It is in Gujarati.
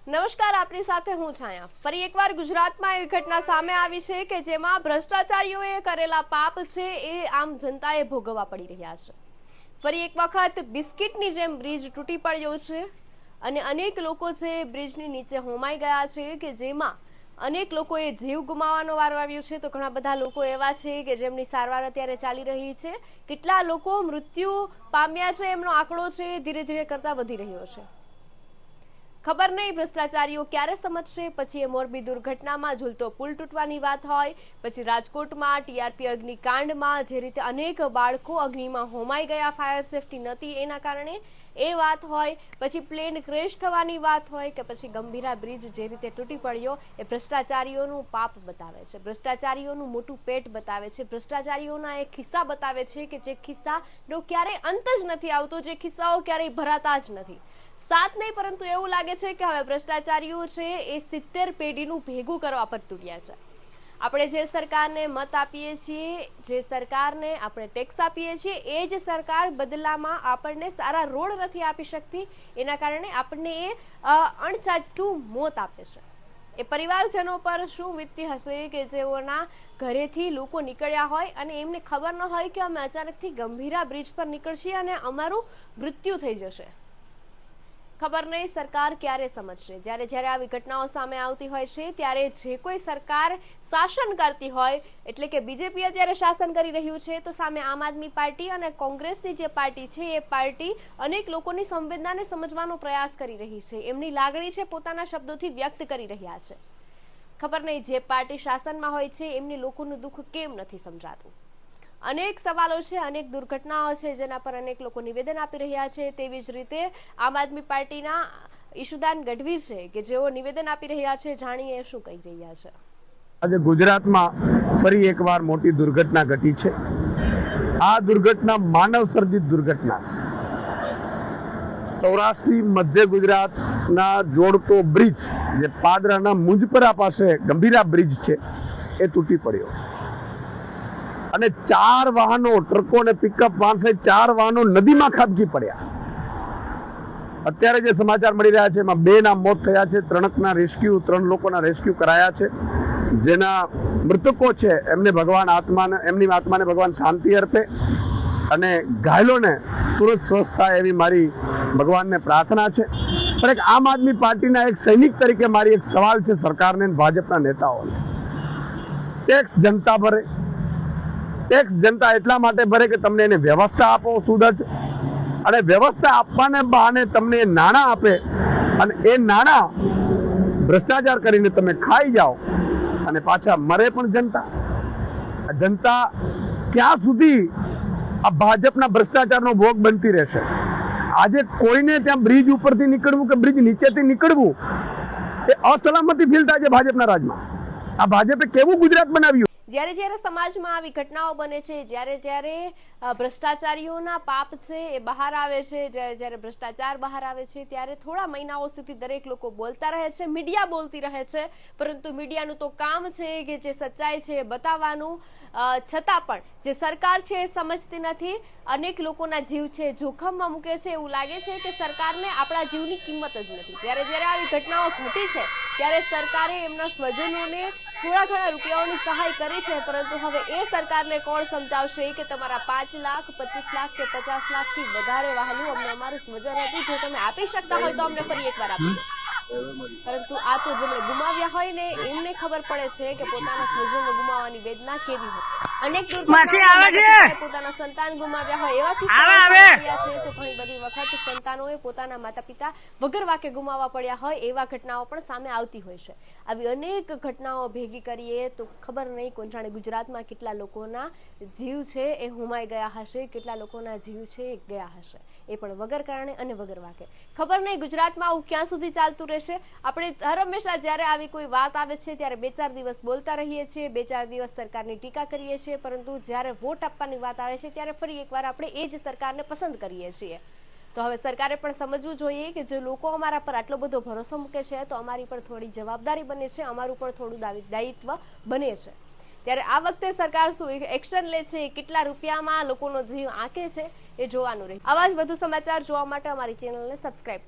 નમસ્કાર, આપની સાથે હું છાયા। ફરી એકવાર ગુજરાતમાં એવી ઘટના સામે આવી છે કે જેમાં ભ્રષ્ટાચારીઓએ કરેલા પાપ છે એ આમ જનતાએ ભોગવવા પડી રહ્યા છે। ફરી એક વખત બિસ્કિટની જેમ બ્રિજ તૂટી પડ્યો છે અને અનેક લોકો છે બ્રિજની નીચે હોમાઈ ગયા છે કે જેમાં અનેક લોકોએ જીવ ગુમાવવાનો વારો આવ્યો છે તો ઘણા બધા લોકો એવા છે કે જેમની સારવાર અત્યારે ચાલી રહી છે। કેટલા લોકો મૃત્યુ પામ્યા છે એમનો આંકડો છે ધીરે ધીરે કરતા વધી રહ્યો છે। ખબર નહીં ભ્રષ્ટાચારીઓ ક્યારે સમજશે। પછી એ મોરબી દુર્ઘટનામાં ઝૂલતો પુલ તૂટવાની વાત હોય, પછી રાજકોટમાં ટીઆરપી અગ્નિકાંડમાં જે રીતે અનેક બાળકો અગ્નિમાં હોમાઈ ગયા, ફાયર સેફટી નથી એના કારણે એ વાત હોય, પછી પ્લેન ક્રેશ થવાની વાત હોય કે પછી ગંભીરા બ્રિજ જે રીતે તૂટી પડ્યો એ ભ્રષ્ટાચારીઓનું પાપ બતાવે છે, ભ્રષ્ટાચારીઓનું મોટું પેટ બતાવે છે, ભ્રષ્ટાચારીઓના એક ખિસ્સા બતાવે છે કે જે ખિસ્સાનો ક્યારેય અંત જ નથી આવતો, જે ખિસ્સાઓ ક્યારેય ભરાતા જ નથી। સાત નહીં પરંતુ એવું લાગે છે કે હવે ભ્રષ્ટાચારીઓ છે એ 70 પેઢીનું ભેગું કરવા પર તુર્યા છે। આપણે જે સરકારને મત આપીએ છીએ, જે સરકારને આપણે ટેક્સ આપીએ છીએ, એ જ સરકાર બદલામાં આપણને સારા રોડ નથી આપી શકતી, એના કારણે આપણને એ અણચાચતું મોત આપે છે। એ પરિવારજનો પર શું વીતતી હશે કે જેઓના ઘરેથી લોકો નીકળ્યા હોય અને એમને ખબર ન હોય કે અમે અચાનકથી ગંભીરા બ્રિજ પર નીકળશી અને અમારું મૃત્યુ થઈ જશે। ખબર નહીં સરકાર ક્યારે સમજશે। જ્યારે જ્યારે આવી ઘટનાઓ સામે આવતી હોય છે ત્યારે જે કોઈ સરકાર શાસન કરતી હોય, એટલે કે બીજેપી અત્યારે શાસન કરી રહ્યું છે તો સામે આમ આદમી પાર્ટી અને કોંગ્રેસની જે પાર્ટી છે એ પાર્ટી અનેક લોકોની સંવેદનાને સમજવાનો પ્રયાસ કરી રહી છે, એમની લાગણી છે પોતાના શબ્દોથી વ્યક્ત કરી રહ્યા છે। ખબર નહીં જે પાર્ટી શાસનમાં હોય છે એમની લોકોનું દુઃખ કેમ નથી સમજાતું। અનેક સવાલો છે, અનેક દુર્ઘટનાઓ છે જેના પર અનેક લોકો નિવેદન આપી રહ્યા છે। તેવી જ રીતે આમ આદમી પાર્ટીના ઈશુદાન ગઢવી છે કે જેઓ નિવેદન આપી રહ્યા છે, જાણીએ શું કહી રહ્યા છે। આજે ગુજરાતમાં ફરી એકવાર મોટી દુર્ઘટના ઘટી છે। આ દુર્ઘટના માનવ સર્જિત દુર્ઘટના છે। સૌરાષ્ટ્રી મધ્ય ગુજરાતના જોડતો બ્રિજ જે પાદરાના મુંજપરા પાસે ગંભીરા બ્રિજ છે એ તૂટી પડ્યો અને 4 વાહનો, ટ્રકો અને પિકઅપ વાન સહિત 4 વાહનો નદીમાં ખાબકી પડ્યા। અત્યારે જે સમાચાર મળી રહ્યા છે એમાં 2 ના મોત થયા છે, 3 લોકોના રેસ્ક્યુ કરાયા છે। જેના મૃતકો છે એમને ભગવાન એમની આત્માને ભગવાન શાંતિ અર્પે અને ઘાયલોને તુરંત સ્વસ્થ થાય એવી મારી ભગવાનને પ્રાર્થના છે। પણ એક આમ આદમી પાર્ટીના એક સૈનિક તરીકે મારી એક સવાલ છે સરકારને, ભાજપના નેતાઓને। ટેક્સ જનતા ભરે, ટેક્સ જનતા એટલા માટે ભરે કે તમને એને વ્યવસ્થા આપો સુદૃઢ, અને વ્યવસ્થા આપવાને બહાને તમને નાણાં આપે અને એ નાણાં ભ્રષ્ટાચાર કરીને તમે ખાઈ જાઓ અને પાછા મરે પણ જનતા। જનતા ક્યાં સુધી આ ભાજપના ભ્રષ્ટાચારનો ભોગ બનતી રહેશે? આજે કોઈને ત્યાં બ્રિજ ઉપરથી નીકળવું કે બ્રિજ નીચેથી નીકળવું એ અસલામતી ફીલ થાય છે ભાજપના રાજમાં। આ ભાજપે કેવું ગુજરાત બનાવ્યું? જ્યારે જ્યારે સમાજમાં આવી ઘટનાઓ બને છે, જ્યારે જ્યારે ભ્રષ્ટાચારીઓના પાપ છે એ બહાર આવે છે, જ્યારે જ્યારે ભ્રષ્ટાચાર બહાર આવે છે ત્યારે થોડા મહિનાઓ સુધી દરેક લોકો બોલતા રહે છે, મીડિયા બોલતી રહે છે, પરંતુ મીડિયાનું તો કામ છે કે જે સચ્ચાઈ છે એ બતાવવાનું, છતાં પણ જે સરકાર છે એ સમજતી નથી, અનેક લોકોના જીવ છે જોખમમાં મૂકે છે। એવું લાગે છે કે સરકારને આપણા જીવની કિંમત જ નથી। જ્યારે જ્યારે આવી ઘટનાઓ ઘટી છે ત્યારે સરકારે એમના સ્વજનોને થોડા ઘણા રૂપિયાઓની સહાય કરી છે, પરંતુ હવે એ સરકારને કોણ સમજાવશે કે તમારા 5 લાખ, 25 લાખ કે 50 લાખથી વધારે વહાલું અમને અમારું સ્વજન હતું, જો તમે આપી શકતા હોય તો અમને ફરી એકવાર આપી દો। પરંતુ આ તો જેમણે ગુમાવ્યા હોય ને એમને ખબર પડે છે કે પોતાના સ્વજનો ગુમાવવાની વેદના કેવી હોય। અનેક દુર્ઘટનાઓ પોતાના સંતાન ગુમાવ્યા હોય એવા કિસ્સાઓ છે તો ઘણી બધી વખત સંતાનોએ પોતાના માતા પિતા વગર વાકે ગુમાવવા પડ્યા હોય એવા ઘટનાઓ પણ સામે આવતી હોય છે। આવી અનેક ઘટનાઓ ભેગી કરીએ તો ખબર નહીં કોણ જાણે ગુજરાતમાં કેટલા લોકોના જીવ છે એ હોમાઈ ગયા હશે, કેટલા લોકોના જીવ છે એ ગયા હશે, એ પણ વગર કારણે અને વગર વાકે। ખબર નહીં ગુજરાતમાં આવું ક્યાં સુધી ચાલતું રહેશે। આપણે હર હંમેશા જ્યારે આવી કોઈ વાત આવે છે ત્યારે 2-4 દિવસ બોલતા રહીએ છીએ, 2-4 દિવસ સરકારની ટીકા કરીએ છીએ, પરંતુ જ્યારે વોટ આપવાની વાત આવે છે ત્યારે ફરી એકવાર આપણે એ જ સરકારને પસંદ કરીએ છીએ। તો હવે સરકારે પણ સમજવું જોઈએ કે જે લોકો અમારા પર આટલો બધો ભરોસો મૂકે છે તો અમારી પર થોડી જવાબદારી બને છે, અમારું પણ થોડું દાયિત્વ બને છે। ત્યારે આ વખતે સરકાર શું એક્શન લે છે, કેટલા રૂપિયામાં લોકોનો જીવ આંકે છે એ જોવાનું રહે। આવા જ વધુ સમાચાર જોવા માટે અમારી ચેનલને સબસ્ક્રાઇબ કરો।